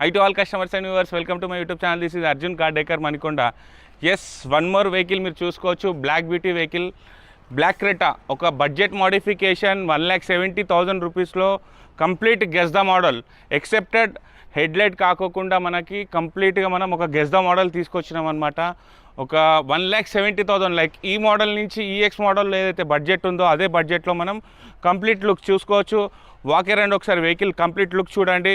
Hi to all customers and viewers, welcome to my YouTube channel. This is Arjun Cardecor Manikonda. Yes, one more vehicle మీరు చూసుకోవచ్చు, black beauty vehicle black Creta. ఒక budget modification 1,70,000 రూపీస్లో complete guess the model. Excepted headlight కాకోకుండా మనకి కంప్లీట్గా మనం ఒక guess the model తీసుకొచ్చినాం అనమాట. ఒక 1,70,000 లైక్ ఈ మోడల్ నుంచి ఈఎక్స్ మోడల్లో ఏదైతే బడ్జెట్ ఉందో అదే బడ్జెట్లో మనం కంప్లీట్ లుక్ చూసుకోవచ్చు. వాకే రండి ఒకసారి వెహికల్ కంప్లీట్ లుక్ చూడండి.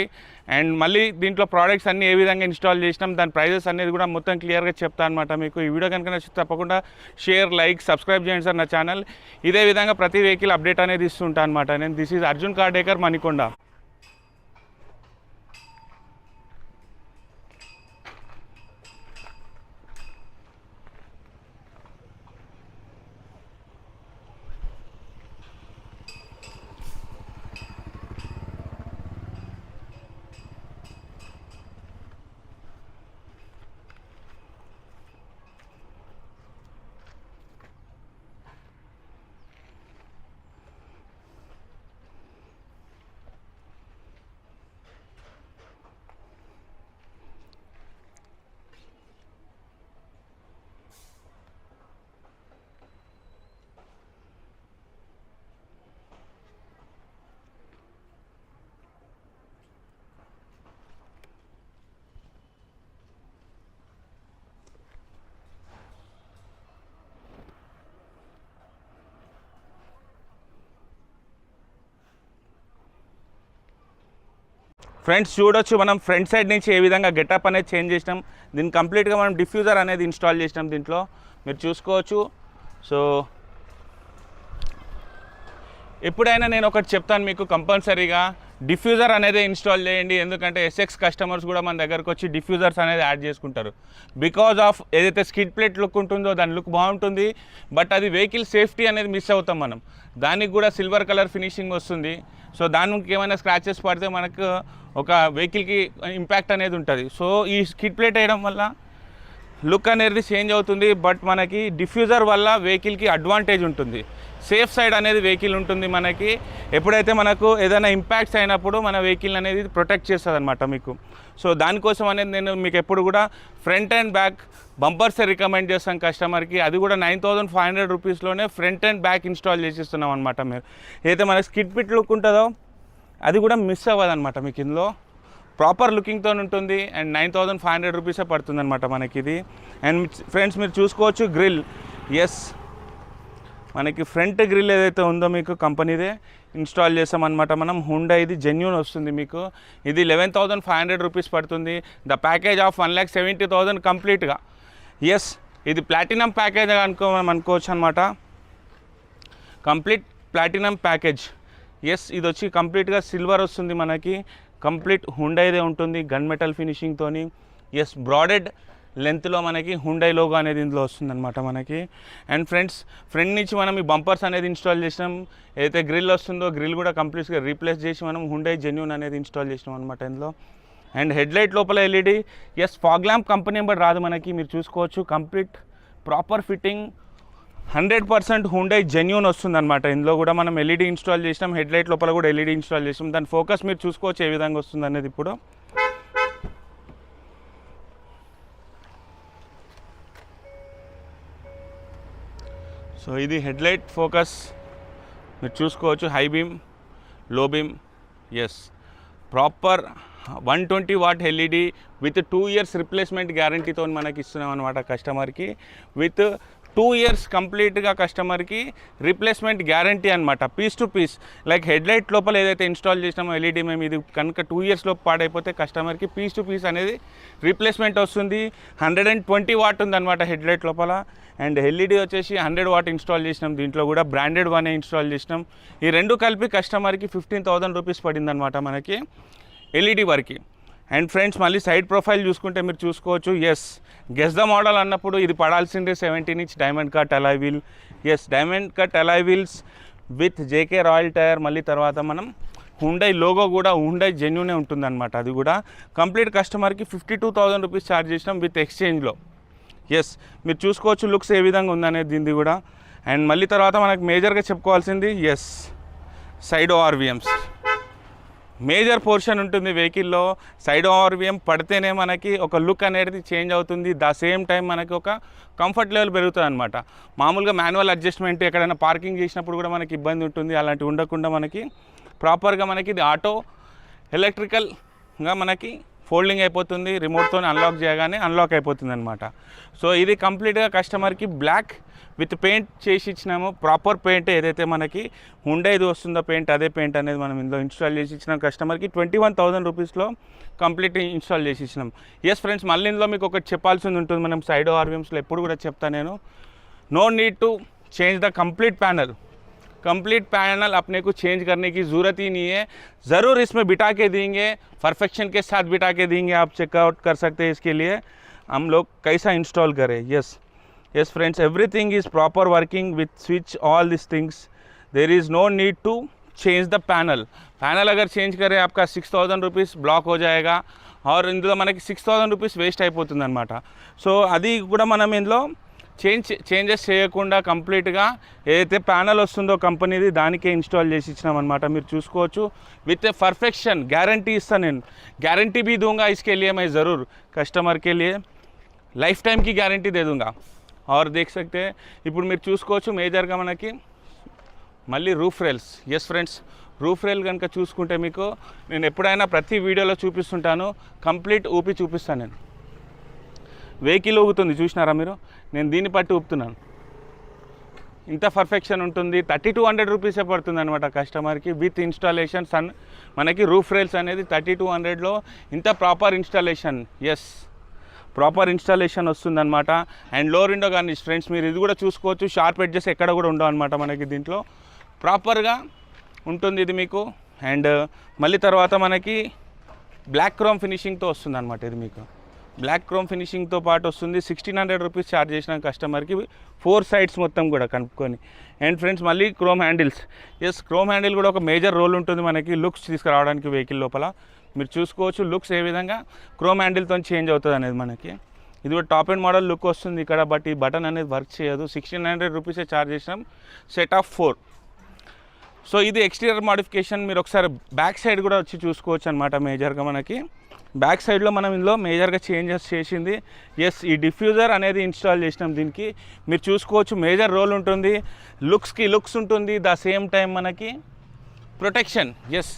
అండ్ మళ్ళీ దీంట్లో ప్రోడక్ట్స్ అన్నీ ఏ విధంగా ఇన్స్టాల్ చేసినాం, దాని ప్రైజెస్ అనేది కూడా మొత్తం క్లియర్గా చెప్తాను అనమాట మీకు. ఈ వీడియో కనుక నచ్చితే తప్పకుండా షేర్, లైక్, సబ్స్క్రైబ్ చేయండి సార్ నా ఛానల్. ఇదే విధంగా ప్రతి వెహికల్ అప్డేట్ అనేది ఇస్తుంటాను అనమాట నేను. This is Arjun car decor Manikonda. Friends చూడొచ్చు, మనం ఫ్రంట్ సైడ్ నుంచి ఏ విధంగా గెటప్ అనేది చేంజ్ చేసినాం. దీన్ని కంప్లీట్గా మనం డిఫ్యూజర్ అనేది ఇన్స్టాల్ చేసినాం దీంట్లో, మీరు చూసుకోవచ్చు. సో ఎప్పుడైనా నేను ఒకటి చెప్తాను మీకు, కంపల్సరీగా డిఫ్యూజర్ అనేది ఇన్స్టాల్ చేయండి. ఎందుకంటే ఎస్ఎక్స్ కస్టమర్స్ కూడా మన దగ్గరకు వచ్చి డిఫ్యూజర్స్ అనేది యాడ్ చేసుకుంటారు. బికాజ్ ఆఫ్ ఏదైతే స్కిడ్ ప్లేట్ లుక్ ఉంటుందో దాని లుక్ బాగుంటుంది, బట్ అది వెహికల్ సేఫ్టీ అనేది మిస్ అవుతాం మనం. దానికి కూడా సిల్వర్ కలర్ ఫినిషింగ్ వస్తుంది. సో దానికి ఏమైనా స్క్రాచెస్ పడితే మనకు ఒక వెహికల్కి ఇంపాక్ట్ అనేది ఉంటుంది. సో ఈ స్కిడ్ ప్లేట్ వేయడం వల్ల లుక్ అనేది చేంజ్ అవుతుంది, బట్ మనకి డిఫ్యూజర్ వల్ల వెహికల్కి అడ్వాంటేజ్ ఉంటుంది. సేఫ్ సైడ్ అనేది వెహికల్ ఉంటుంది మనకి. ఎప్పుడైతే మనకు ఏదైనా ఇంపాక్ట్స్ అయినప్పుడు మన వెహికల్ అనేది ప్రొటెక్ట్ చేస్తుంది అనమాట మీకు. సో దానికోసం అనేది నేను మీకు ఎప్పుడు కూడా front and back bumpers recommend చేస్తాను కస్టమర్కి. అది కూడా 9,500 రూపీస్లోనే ఫ్రంట్ అండ్ బ్యాక్ ఇన్స్టాల్ చేసిస్తున్నాం అనమాట. మీరు ఏదైతే మన స్కిడ్ పిట్ లుక్ ఉంటుందో అది కూడా మిస్ అవ్వదు అనమాట మీకు. ఇందులో ప్రాపర్ లుకింగ్తో ఉంటుంది అండ్ 9,500 రూపీసే పడుతుంది అనమాట మనకి ఇది. అండ్ ఫ్రెండ్స్ మీరు చూసుకోవచ్చు గ్రిల్. ఎస్, మనకి ఫ్రంట్ గ్రిల్ ఏదైతే ఉందో మీకు కంపెనీదే ఇన్స్టాల్ చేసామన్నమాట మనం. హుండా ఇది జెన్యూన్ వస్తుంది మీకు. ఇది 11,500 రూపీస్ పడుతుంది. ద ప్యాకేజ్ ఆఫ్ 1,70,000 కంప్లీట్గా. ఎస్, ఇది ప్లాటినం ప్యాకేజ్ అనుకోవచ్చు అనమాట. Complete platinum package. ఎస్, ఇది వచ్చి కంప్లీట్గా సిల్వర్ వస్తుంది మనకి. కంప్లీట్ హుండైదే ఉంటుంది గన్ మెటల్ ఫినిషింగ్తోని. ఎస్, బ్రాడెడ్ లెంత్లో మనకి హుండై లోగో అనేది ఇందులో వస్తుందన్నమాట మనకి. అండ్ ఫ్రెండ్స్ ఫ్రంట్ నుంచి మనం ఈ బంపర్స్ అనేది ఇన్స్టాల్ చేసినాం. ఏదైతే గ్రిల్ వస్తుందో గ్రిల్ కూడా కంప్లీట్గా రీప్లేస్ చేసి మనం హుండై జెన్యూన్ అనేది ఇన్స్టాల్ చేసినాం అనమాట ఇందులో. అండ్ హెడ్లైట్ లోపల LED. Yes, fog lamp company number రాదు మనకి, మీరు చూసుకోవచ్చు. Complete proper fitting 100% Hyundai genuine వస్తుందన్నమాట. ఇందులో కూడా మనం ఎల్ఈడి ఇన్స్టాల్ చేసినాం. హెడ్లైట్ లోపల కూడా ఎల్ఈడి ఇన్స్టాల్ చేసినాం. దాని ఫోకస్ మీరు చూసుకోవచ్చు ఏ విధంగా వస్తుంది అనేది ఇప్పుడు. సో ఇది హెడ్లైట్ ఫోకస్ మీరు చూసుకోవచ్చు. High beam, low beam. Yes, proper 120 watt LED with 2 years replacement గ్యారంటీతో మనకి ఇస్తున్నాం అనమాట కస్టమర్కి. విత్ 2 ఇయర్స్ కంప్లీట్గా కస్టమర్కి రీప్లేస్మెంట్ గ్యారంటీ అనమాట, piece to piece. Like headlight లోపల ఏదైతే ఇన్స్టాల్ చేసినామో ఎల్ఈడి మేము, ఇది కనుక 2 ఇయర్స్ లోపు పాడైపోతే కస్టమర్కి పీస్ టు పీస్ అనేది రీప్లేస్మెంట్ వస్తుంది. 120 వాట్ ఉందన్నమాట హెడ్లైట్ లోపల. అండ్ ఎల్ఈడి వచ్చేసి 100 వాట్ ఇన్స్టాల్ చేసినాం. దీంట్లో కూడా బ్రాండెడ్ వనే ఇన్స్టాల్ చేసినాం. ఈ రెండు కలిపి కస్టమర్కి 15,000 రూపీస్ పడిందనమాట మనకి ఎల్ఈడి వరకు. అండ్ ఫ్రెండ్స్ మళ్ళీ సైడ్ ప్రొఫైల్ చూసుకుంటే మీరు చూసుకోవచ్చు. ఎస్, గెస్ ద మోడల్ అన్నప్పుడు ఇది పడాల్సిందే 17 inch diamond cut alloy wheel. Yes, diamond cut alloy wheels with JK royal tyre. మళ్ళీ తర్వాత మనం హుండై లోగో కూడా హుండై జెన్యూనే ఉంటుందన్నమాట. అది కూడా కంప్లీట్ కస్టమర్కి 52,000 రూపీస్ ఛార్జ్ చేసినాం విత్ ఎక్స్చేంజ్లో. ఎస్, మీరు చూసుకోవచ్చు లుక్స్ ఏ విధంగా ఉందనేది దీనిది కూడా. అండ్ మళ్ళీ తర్వాత మనకు మేజర్గా చెప్పుకోవాల్సింది ఎస్ సైడ్ ఓఆర్వీఎమ్స్. మేజర్ పోర్షన్ ఉంటుంది వెహికల్లో. సైడ్ ఓఆర్వీఎం పడితేనే మనకి ఒక లుక్ అనేది చేంజ్ అవుతుంది. ద సేమ్ టైం మనకి ఒక కంఫర్ట్ లెవెల్ పెరుగుతుంది అనమాట. మామూలుగా మాన్యువల్ అడ్జస్ట్మెంట్ ఎక్కడైనా పార్కింగ్ చేసినప్పుడు కూడా మనకి ఇబ్బంది ఉంటుంది. అలాంటివి ఉండకుండా మనకి ప్రాపర్గా మనకి ఇది ఆటో ఎలక్ట్రికల్గా మనకి ఫోల్డింగ్ అయిపోతుంది. రిమోట్తో అన్లాక్ చేయగానే అన్లాక్ అయిపోతుంది అనమాట. సో ఇది కంప్లీట్గా కస్టమర్కి బ్లాక్ విత్ పెయింట్ చేసి ఇచ్చినాము. ప్రాపర్ పెయింట్ ఏదైతే మనకి హుండైది వస్తుందో పెయింట్, అదే పెయింట్ అనేది మనం ఇందులో ఇన్స్టాల్ చేసి ఇచ్చినాం. కస్టమర్కి 21,000 రూపీస్లో కంప్లీట్ ఇన్స్టాల్ చేసి ఇచ్చినాం. ఎస్ ఫ్రెండ్స్, మళ్ళీ ఇందులో మీకు ఒకటి చెప్పాల్సింది ఉంటుంది. మనం సైడ్ ఓఆర్వీఎమ్స్లో ఎప్పుడు కూడా చెప్తాను నేను, no need to change the complete panel अपने को चेंज करने की ज़रूरत ही नहीं है. ज़रूर इसमें बिठा के देंगे, परफेक्शन के साथ बिठा के देंगे. आप चेकआउट कर सकते हैं इसके लिए हम लोग कैसा इंस्टॉल करें. yes friends, everything is proper working with switch, all these things. there is no need to change the panel अगर चेंज करें आपका 6,000 रुपीस ब्लॉक हो जाएगा और इंదులో మనకి 6,000 రూపీస్ వేస్ట్ అయిపోతుంది అనమాట. సో అది కూడా మనం ఇందులో చేంజెస్ చేయకుండా కంప్లీట్గా ఏదైతే ప్యానల్ వస్తుందో కంపెనీది దానికే ఇన్స్టాల్ చేసి ఇచ్చినాం అనమాట. మీరు చూసుకోవచ్చు. విత్ ए परफेक्शन गारंटी ఇస్తాను నేను. गारंटी भी दूंगा इसके लिए मैं ज़रूर कस्टमर के लिए लाइफ टाइम की गारंटी दे दूंगा. और देख सकते हैं ఇప్పుడు మీరు చూసుకోవచ్చు మేజర్గా మనకి మళ్ళీ roof rails. Yes friends, roof rail కనుక చూసుకుంటే మీకు నేను ఎప్పుడైనా ప్రతి వీడియోలో చూపిస్తుంటాను. కంప్లీట్ ఊపి చూపిస్తాను నేను. వెహికల్ ఊగుతుంది చూసినారా మీరు, నేను దీన్ని పట్టి ఊపుతున్నాను. ఇంత పర్ఫెక్షన్ ఉంటుంది. 3,200 రూపీసే పడుతుంది అనమాట కస్టమర్కి విత్ ఇన్స్టాలేషన్. మనకి రూఫ్ రైల్స్ అనేది 3,200లో ఇంత proper installation. Yes, proper installation వస్తుందన్నమాట. అండ్ లోవర్ విండో కానీ ఫ్రెండ్స్ మీరు ఇది కూడా చూసుకోవచ్చు. షార్ప్ ఎడ్జెస్ ఎక్కడ కూడా ఉండవు అనమాట మనకి దీంట్లో. ప్రాపర్గా ఉంటుంది ఇది మీకు. అండ్ మళ్ళీ తర్వాత మనకి బ్లాక్ క్రోమ్ ఫినిషింగ్తో వస్తుంది అనమాట. ఇది మీకు బ్లాక్ క్రోమ్ ఫినిషింగ్తో పాటు వస్తుంది. 1,600 రూపీస్ ఛార్జ్ చేసిన కస్టమర్కి 4 సైడ్స్ మొత్తం కూడా కనుక్కొని. అండ్ ఫ్రెండ్స్ మళ్ళీ chrome handles. Yes, chrome handle కూడా ఒక మేజర్ రోల్ ఉంటుంది మనకి లుక్స్ తీసుకురావడానికి వెహికల్ లోపల. మీరు చూసుకోవచ్చు లుక్స్ ఏ విధంగా క్రోమ్ హ్యాండిల్తో చేంజ్ అవుతుంది అనేది మనకి. ఇది కూడా టాప్ అండ్ మోడల్ లుక్ వస్తుంది ఇక్కడ. బట్ ఈ బటన్ అనేది వర్క్ చేయదు. 1,600 రూపీసే ఛార్జ్ చేసినాం, సెట్ ఆఫ్ 4. సో ఇది ఎక్స్టీరియర్ మోడిఫికేషన్. మీరు ఒకసారి బ్యాక్ సైడ్ కూడా వచ్చి చూసుకోవచ్చు అనమాట. మేజర్గా మనకి బ్యాక్ సైడ్లో మనం ఇందులో మేజర్గా చేంజెస్ చేసింది. ఎస్, ఈ డిఫ్యూజర్ అనేది ఇన్స్టాల్ చేసినాం దీనికి. మీరు చూసుకోవచ్చు మేజర్ రోల్ ఉంటుంది. లుక్స్ ఉంటుంది. ద సేమ్ టైం మనకి ప్రొటెక్షన్. ఎస్,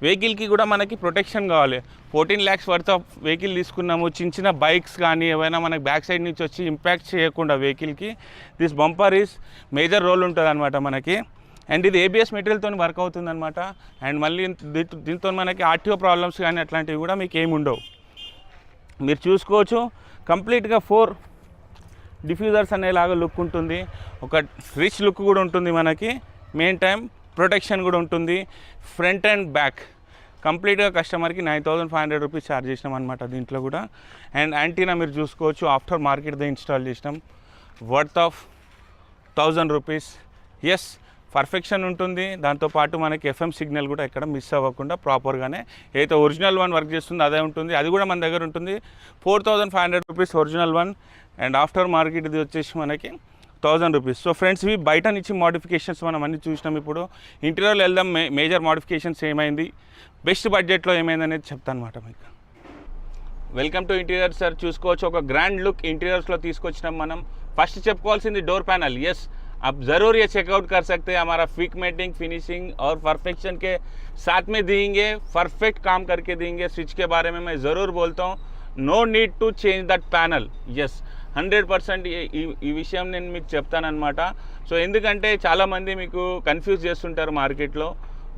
వెహికల్కి కూడా మనకి ప్రొటెక్షన్ కావాలి. 14 lakhs వర్త్ ఆఫ్ వెహికల్ తీసుకున్నాము. చిన్న బైక్స్ కానీ ఏవైనా మనకి బ్యాక్ సైడ్ నుంచి వచ్చి ఇంపాక్ట్ చేయకుండా వెహికల్కి this bumper is major role ఉంటుంది అనమాట మనకి. అండ్ ఇది ఏబిఎస్ మెటీరియల్తో వర్క్ అవుతుంది అనమాట. అండ్ మళ్ళీ దీంతో మనకి ఆర్టీఓ ప్రాబ్లమ్స్ కానీ అట్లాంటివి కూడా మీకు ఏమి ఉండవు. మీరు చూసుకోవచ్చు కంప్లీట్గా 4 డిఫ్యూజర్స్ అనేలాగా లుక్ ఉంటుంది. ఒక రిచ్ లుక్ కూడా ఉంటుంది మనకి. మెయిన్ టైం ప్రొటెక్షన్ కూడా ఉంటుంది. ఫ్రంట్ అండ్ బ్యాక్ కంప్లీట్గా కస్టమర్కి 9,500 రూపీస్ ఛార్జ్ చేసినాం అనమాట దీంట్లో కూడా. అండ్ యాంటీనా మీరు చూసుకోవచ్చు ఆఫ్టర్ మార్కెట్దే ఇన్స్టాల్ చేసినాం, worth of 1,000 rupees. Yes, perfection ఉంటుంది. దాంతోపాటు మనకి ఎఫ్ఎం సిగ్నల్ కూడా ఎక్కడ మిస్ అవ్వకుండా ప్రాపర్గానే ఏదైతే ఒరిజినల్ వన్ వర్క్ చేస్తుందో అదే ఉంటుంది. అది కూడా మన దగ్గర ఉంటుంది. 4,500 rupees original one. And after market ఇది వచ్చేసి మనకి 1,000 రూపీస్. సో ఫ్రెండ్స్, ఇవి బయట నుంచి మోడిఫికేషన్స్ మనం అన్నీ చూసినాం. ఇప్పుడు ఇంటీరియర్లో వెళ్దాం. మేజర్ మోడిఫికేషన్స్ ఏమైంది, బెస్ట్ బడ్జెట్లో ఏమైంది అనేది చెప్తాను అనమాట మీకు. Welcome to interior sir. చూసుకోవచ్చు ఒక గ్రాండ్ లుక్ ఇంటీరియర్స్లో తీసుకొచ్చినాం మనం. ఫస్ట్ చెప్పుకోవాల్సింది డోర్ ప్యానల్. ఎస్, आप ज़रूर ये चेकआउट कर सकते हैं. हमारा फिक मेटिंग, फिनिशिंग और परफेक्शन के साथ में देंगे. परफेक्ट काम करके देंगे. स्विच के बारे में मैं ज़रूर बोलता हूँ, no need to change that panel. Yes, 100% ఈ విషయం నేను మీకు చెప్తానన్నమాట. సో ఎందుకంటే చాలామంది మీకు కన్ఫ్యూజ్ చేస్తుంటారు మార్కెట్లో.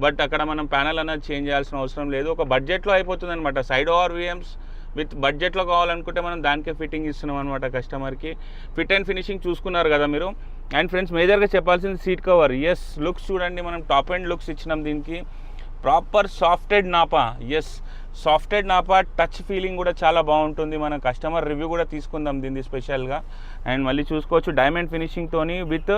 బట్ అక్కడ మనం ప్యానల్ అనేది చేంజ్ చేయాల్సిన అవసరం లేదు. ఒక బడ్జెట్లో అయిపోతుంది అనమాట. సైడ్ ఓఆర్వీఎమ్స్ విత్ బడ్జెట్లో కావాలనుకుంటే మనం దానికే ఫిట్టింగ్ ఇస్తున్నాం అనమాట కస్టమర్కి. ఫిట్ అండ్ ఫినిషింగ్ చూసుకున్నారు కదా మీరు. అండ్ ఫ్రెండ్స్ మేజర్గా చెప్పాల్సింది సీట్ కవర్. ఎస్, లుక్స్ చూడండి. మనం టాప్ అండ్ లుక్స్ ఇచ్చినాం దీనికి. Proper softed nappa. Yes, softed nappa touch feeling కూడా చాలా బాగుంటుంది. మన కస్టమర్ రివ్యూ కూడా తీసుకుందాం దీన్ని స్పెషల్గా. అండ్ మళ్ళీ చూసుకోవచ్చు డైమండ్ ఫినిషింగ్తోని విత్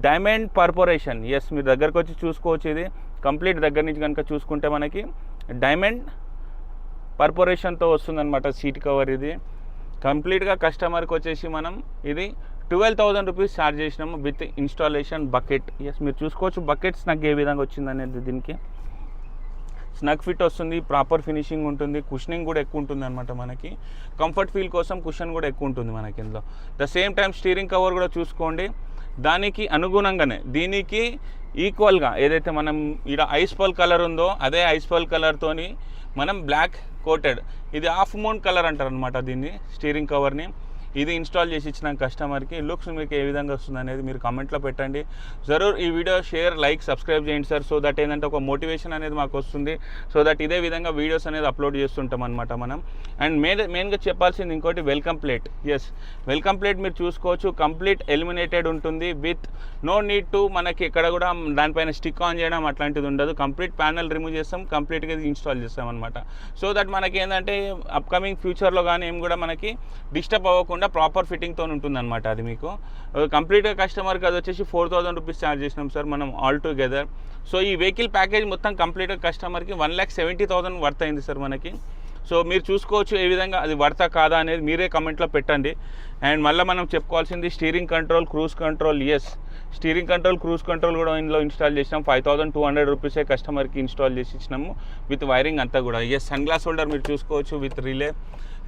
డైమండ్ పర్పొరేషన్. ఎస్, మీరు దగ్గరకు వచ్చి చూసుకోవచ్చు. ఇది కంప్లీట్ దగ్గర నుంచి కనుక చూసుకుంటే మనకి డైమండ్ పర్పొరేషన్తో వస్తుందన్నమాట సీట్ కవర్. ఇది కంప్లీట్గా కస్టమర్కి వచ్చేసి మనం ఇది 12,000 రూపీస్ ఛార్జ్ చేసినాము విత్ ఇన్స్టాలేషన్ బకెట్. ఎస్, మీరు చూసుకోవచ్చు బకెట్స్ నాకు ఏ విధంగా వచ్చిందనేది దీనికి. స్నగ్ ఫిట్ వస్తుంది, ప్రాపర్ ఫినిషింగ్ ఉంటుంది, కుషనింగ్ కూడా ఎక్కువ ఉంటుంది అనమాట. మనకి కంఫర్ట్ ఫీల్ కోసం కుషన్ కూడా ఎక్కువ ఉంటుంది మనకి ఇందులో. The same time steering cover కూడా చూసుకోండి, దానికి అనుగుణంగానే దీనికి ఈక్వల్గా ఏదైతే మనం ఇక్కడ ఐస్ పర్ల్ కలర్ ఉందో అదే ఐస్ పర్ల్ కలర్తోని మనం బ్లాక్ కోటెడ్, ఇది హాఫ్ మూన్ కలర్ అంటారు అనమాట దీన్ని, స్టీరింగ్ కవర్ని. ఇది ఇన్స్టాల్ చేసి ఇచ్చిన కస్టమర్కి లుక్స్ మీకు ఏ విధంగా వస్తుంది అనేది మీరు కామెంట్లో పెట్టండి. జరూర్ ఈ వీడియో షేర్, లైక్, సబ్స్క్రైబ్ చేయండి సార్. సో దట్ ఏంటంటే ఒక మోటివేషన్ అనేది మాకు వస్తుంది. సో దట్ ఇదే విధంగా వీడియోస్ అనేది అప్లోడ్ చేస్తుంటాం అనమాట మనం. అండ్ మెయిన్గా చెప్పాల్సింది ఇంకోటి, welcome plate. Yes, welcome plate మీరు చూసుకోవచ్చు, కంప్లీట్ ఎలిమినేటెడ్ ఉంటుంది విత్ నో నీడ్ టు మనకి ఎక్కడ కూడా దానిపైన స్టిక్ ఆన్ చేయడం అట్లాంటిది ఉండదు. కంప్లీట్ ప్యానల్ రిమూవ్ చేస్తాం, కంప్లీట్గా ఇన్స్టాల్ చేస్తాం అనమాట. సో దట్ మనకి ఏంటంటే అప్కమింగ్ ఫ్యూచర్లో కానీ ఏం కూడా మనకి డిస్టర్బ్ అవ్వకుండా ప్రాపర్ ఫిట్టింగ్తో ఉంటుందన్నమాట. అది మీకు కంప్లీట్గా కస్టమర్కి అది వచ్చేసి 4000 రూపీస్ ఛార్జ్ చేసినాం సార్ మనం ఆల్ టుగెదర్. సో ఈ వెహికల్ ప్యాకేజ్ మొత్తం కంప్లీట్గా కస్టమర్కి 1,70,000 వర్త్ అయింది సార్ మనకి. సో మీరు చూసుకోవచ్చు ఏ విధంగా అది వర్తా కాదా అనేది మీరే కమెంట్లో పెట్టండి. అండ్ మళ్ళీ మనం చెప్పుకోవాల్సింది steering control, cruise control. Yes, steering control, cruise control కూడా ఇందులో ఇన్స్టాల్ చేసినాం. 5200 రూపీసే కస్టమర్కి ఇన్స్టాల్ చేసి ఇచ్చినాము విత్ వైరింగ్ అంతా కూడా. ఎస్, సన్ గ్లాస్ హోల్డర్ మీరు చూసుకోవచ్చు విత్ రిలే.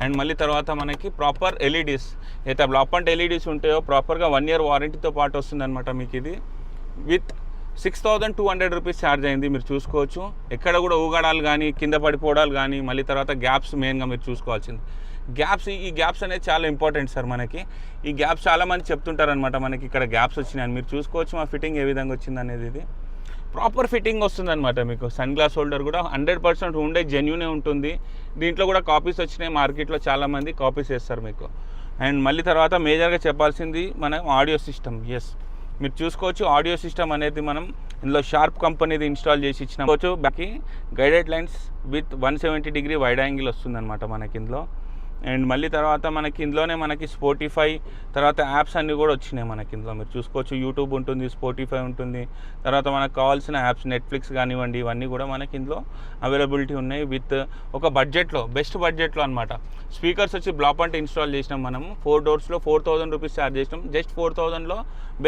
అండ్ మళ్ళీ తర్వాత మనకి ప్రాపర్ ఎల్ఈడీస్, అయితే బ్లాక్ పాయింట్ ఎల్ఈడీస్ ఉంటాయో ప్రాపర్గా 1 year వారంటీతో పాటు వస్తుందన్నమాట మీకు. ఇది విత్ 6200 రూపీస్ ఛార్జ్ అయింది, మీరు చూసుకోవచ్చు. ఎక్కడ కూడా ఊగడాలు కానీ కింద పడిపోవడాలు కానీ, మళ్ళీ తర్వాత గ్యాప్స్ మెయిన్గా మీరు చూసుకోవాల్సింది. ఈ గ్యాప్స్ అనేది చాలా ఇంపార్టెంట్ సార్ మనకి. ఈ గ్యాప్స్ చాలామంది చెప్తుంటారనమాట మనకి ఇక్కడ గ్యాప్స్ వచ్చినాయని. మీరు చూసుకోవచ్చు మా ఫిట్టింగ్ ఏ విధంగా వచ్చింది అనేది. ఇది ప్రాపర్ ఫిట్టింగ్ వస్తుందన్నమాట మీకు. సన్ గ్లాస్ హోల్డర్ కూడా 100% ఉండే జెన్యూనే ఉంటుంది. దీంట్లో కూడా కాపీస్ వచ్చినాయి, మార్కెట్లో చాలామంది కాపీస్ వేస్తారు మీకు. అండ్ మళ్ళీ తర్వాత మేజర్గా చెప్పాల్సింది మనం ఆడియో సిస్టమ్. ఎస్, మీరు చూసుకోవచ్చు ఆడియో సిస్టమ్ అనేది మనం ఇందులో షార్ప్ కంపెనీది ఇన్స్టాల్ చేసి ఇచ్చినాము. బాకి guided lines with 170 degree wide angle వస్తుందన్నమాట మనకి ఇందులో. అండ్ మళ్ళీ తర్వాత మనకి ఇందులోనే మనకి స్పోటిఫై తర్వాత యాప్స్ అన్నీ కూడా వచ్చినాయి మనకి ఇందులో. మీరు చూసుకోవచ్చు యూట్యూబ్ ఉంటుంది, స్పోటిఫై ఉంటుంది, తర్వాత మనకు కావాల్సిన యాప్స్ నెట్ఫ్లిక్స్ కానివ్వండి, ఇవన్నీ కూడా మనకి ఇందులో అవైలబిలిటీ ఉన్నాయి విత్ ఒక బడ్జెట్లో, బెస్ట్ బడ్జెట్లో అనమాట. స్పీకర్స్ వచ్చి బ్లాక్ పాయింట్ ఇన్స్టాల్ చేసినాం మనము. 4 doors 4000 రూపీస్ ఛార్జ్ చేసినాం. జస్ట్ 4000లో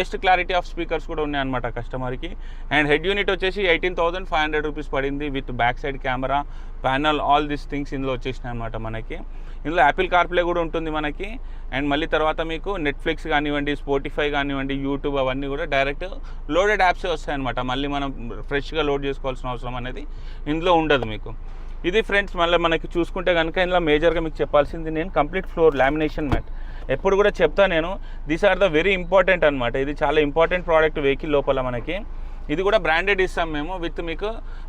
బెస్ట్ క్లారిటీ ఆఫ్ స్పీకర్స్ కూడా ఉన్నాయన్నమాట కస్టమర్కి. అండ్ హెడ్ యూనిట్ వచ్చేసి 18,500 రూపీస్ పడింది with back side camera, panel, all these things ఇందులో వచ్చేసినాయి అనమాట మనకి. ఇందులో యాపిల్ కార్ప్లే కూడా ఉంటుంది మనకి. అండ్ మళ్ళీ తర్వాత మీకు నెట్ఫ్లిక్స్ కానివ్వండి, స్పోటిఫై కానివ్వండి, యూట్యూబ్ అవన్నీ కూడా డైరెక్ట్ లోడెడ్ యాప్సే వస్తాయన్నమాట. మళ్ళీ మనం ఫ్రెష్గా లోడ్ చేసుకోవాల్సిన అవసరం అనేది ఇందులో ఉండదు మీకు. ఇది ఫ్రెండ్స్ మళ్ళీ మనకి చూసుకుంటే కనుక ఇందులో మేజర్గా మీకు చెప్పాల్సింది నేను కంప్లీట్ ఫ్లోర్ లామినేషన్ మ్యాట్. ఎప్పుడు కూడా చెప్తా నేను, these are the very important అనమాట. ఇది చాలా ఇంపార్టెంట్ ప్రోడక్ట్ వెహికల్ లోపల మనకి. ఇది కూడా బ్రాండెడ్ ఇస్తాం మేము విత్ మీకు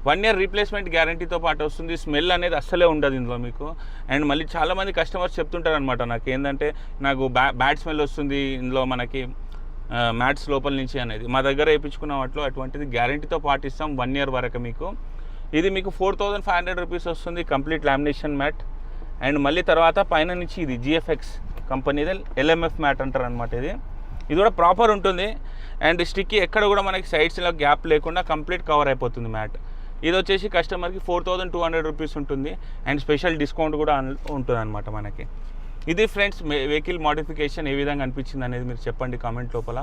1 year రీప్లేస్మెంట్ గ్యారంటీతో పాటు వస్తుంది. స్మెల్ అనేది అస్సలే ఉండదు ఇందులో మీకు. అండ్ మళ్ళీ చాలామంది కస్టమర్స్ చెప్తుంటారు అనమాట నాకు ఏంటంటే నాకు బ్యాడ్ స్మెల్ వస్తుంది ఇందులో మనకి మ్యాట్స్ లోపల నుంచి అనేది. మా దగ్గర వేయించుకున్న వాటిలో అటువంటిది గ్యారంటీతో పాటు ఇస్తాం 1 year వరకు మీకు. ఇది మీకు 4500 రూపీస్ వస్తుంది కంప్లీట్ లామినేషన్ మ్యాట్. అండ్ మళ్ళీ తర్వాత పైన నుంచి ఇది జిఎఫ్ఎక్స్ కంపెనీది LMF మ్యాట్ అంటారు అనమాట. ఇది కూడా ప్రాపర్ ఉంటుంది. అండ్ స్టిక్కి ఎక్కడ కూడా మనకి సైడ్స్లో గ్యాప్ లేకుండా కంప్లీట్ కవర్ అయిపోతుంది మ్యాట్. ఇది వచ్చేసి కస్టమర్కి 4200 రూపీస్ ఉంటుంది. అండ్ స్పెషల్ డిస్కౌంట్ కూడా ఉంటుంది అనమాట మనకి. ఇది ఫ్రెండ్స్ వెహికల్ మోడిఫికేషన్ ఏ విధంగా అనిపించింది అనేది మీరు చెప్పండి కామెంట్ లోపల.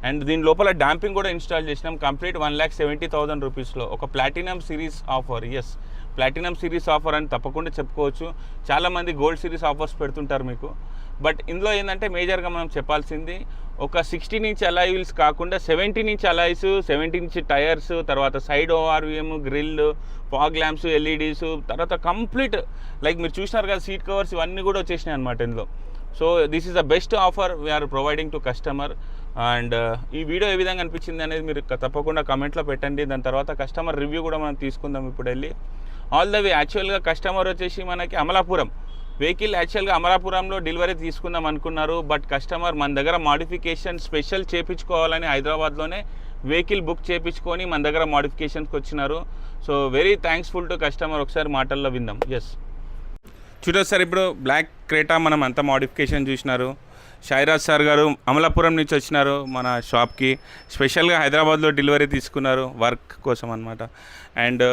అండ్ దీని లోపల డాంపింగ్ కూడా ఇన్స్టాల్ చేసినాం కంప్లీట్ 1,70,000 రూపీస్లో. ఒక platinum series offer. Yes, platinum series offer అని తప్పకుండా చెప్పుకోవచ్చు. చాలామంది గోల్డ్ సిరీస్ ఆఫర్స్ పెడుతుంటారు మీకు. బట్ ఇందులో ఏంటంటే మేజర్గా మనం చెప్పాల్సింది ఒక 16 inch అలాయ్ వీల్స్ కాకుండా 17 inch అలాయ్స్, 17 inch టైర్స్, తర్వాత side ORVM, grille, fog lamps, LEDs, తర్వాత కంప్లీట్ లైక్ మీరు చూసినారు కదా సీట్ కవర్స్, ఇవన్నీ కూడా వచ్చేసినాయి అనమాట ఇందులో. So this is the best offer we are providing to customer. And ఈ వీడియో ఏ విధంగా అనిపించింది అనేది మీరు తప్పకుండా కమెంట్లో పెట్టండి. దాని తర్వాత కస్టమర్ రివ్యూ కూడా మనం తీసుకుందాం ఇప్పుడు వెళ్ళి. ఆల్ ద వే యాక్చువల్గా కస్టమర్ వచ్చేసి మనకి అమలాపురం వెహికల్ యాక్చువల్గా అమలాపురంలో డెలివరీ తీసుకుందాం అనుకున్నారు. బట్ కస్టమర్ మన దగ్గర మాడిఫికేషన్ స్పెషల్ చేయించుకోవాలని హైదరాబాద్లోనే వెహికల్ బుక్ చేయించుకొని మన దగ్గర మాడిఫికేషన్స్కి వచ్చినారు. So very థ్యాంక్స్ఫుల్ to customer. ఒకసారి మాటల్లో విందాం. ఎస్, చూడొచ్చు సార్, ఇప్పుడు బ్లాక్ క్రేటా మనం అంతా మాడిఫికేషన్ చూసినారు. షైరాజ్ సార్ గారు అమలాపురం నుంచి వచ్చినారు మన షాప్కి. స్పెషల్గా హైదరాబాద్లో డెలివరీ తీసుకున్నారు వర్క్ కోసం అనమాట. And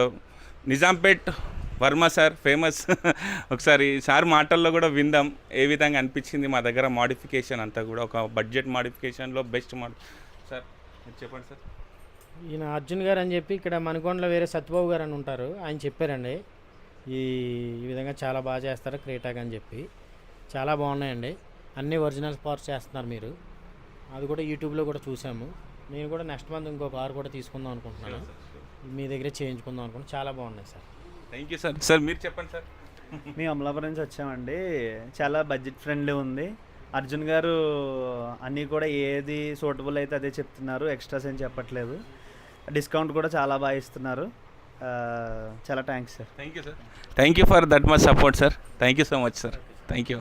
Nizampet Varma sir famous. ఒకసారి సార్ మాటల్లో కూడా విందాం ఏ విధంగా అనిపించింది మా దగ్గర మాడిఫికేషన్ అంతా కూడా. ఒక బడ్జెట్ మాడిఫికేషన్లో బెస్ట్ సార్ మీరు చెప్పండి సార్. ఈయన అర్జున్ గారు అని చెప్పి ఇక్కడ మణికొండలో వేరే సత్యబాబు గారు అని ఉంటారు, ఆయన చెప్పారండి ఈ ఈ విధంగా చాలా బాగా చేస్తారు క్రేటాకి అని చెప్పి. చాలా బాగున్నాయండి, అన్నీ ఒరిజినల్ పార్ట్స్ చేస్తున్నారు మీరు. అది కూడా యూట్యూబ్లో కూడా చూసాము. నేను కూడా నెక్స్ట్ మంత్ ఇంకో కార్ కూడా తీసుకుందాం అనుకుంటున్నాను, మీ దగ్గరే చేయించుకుందాం అనుకుంటున్నాను. చాలా బాగున్నాయి sir. Thank you sir. Sir మీరు చెప్పండి సార్. మేము అమలాపురం నుంచి వచ్చామండి. చాలా బడ్జెట్ ఫ్రెండ్లీ ఉంది. అర్జున్ గారు అన్నీ కూడా ఏది సూటబుల్ అయితే అదే చెప్తున్నారు, ఎక్స్ట్రాస్ ఏం చెప్పట్లేదు. డిస్కౌంట్ కూడా చాలా బాగా ఇస్తున్నారు. చాలా thanks sir. Thank you sir. Thank you for that much support sir. Thank you so much sir. Thank you.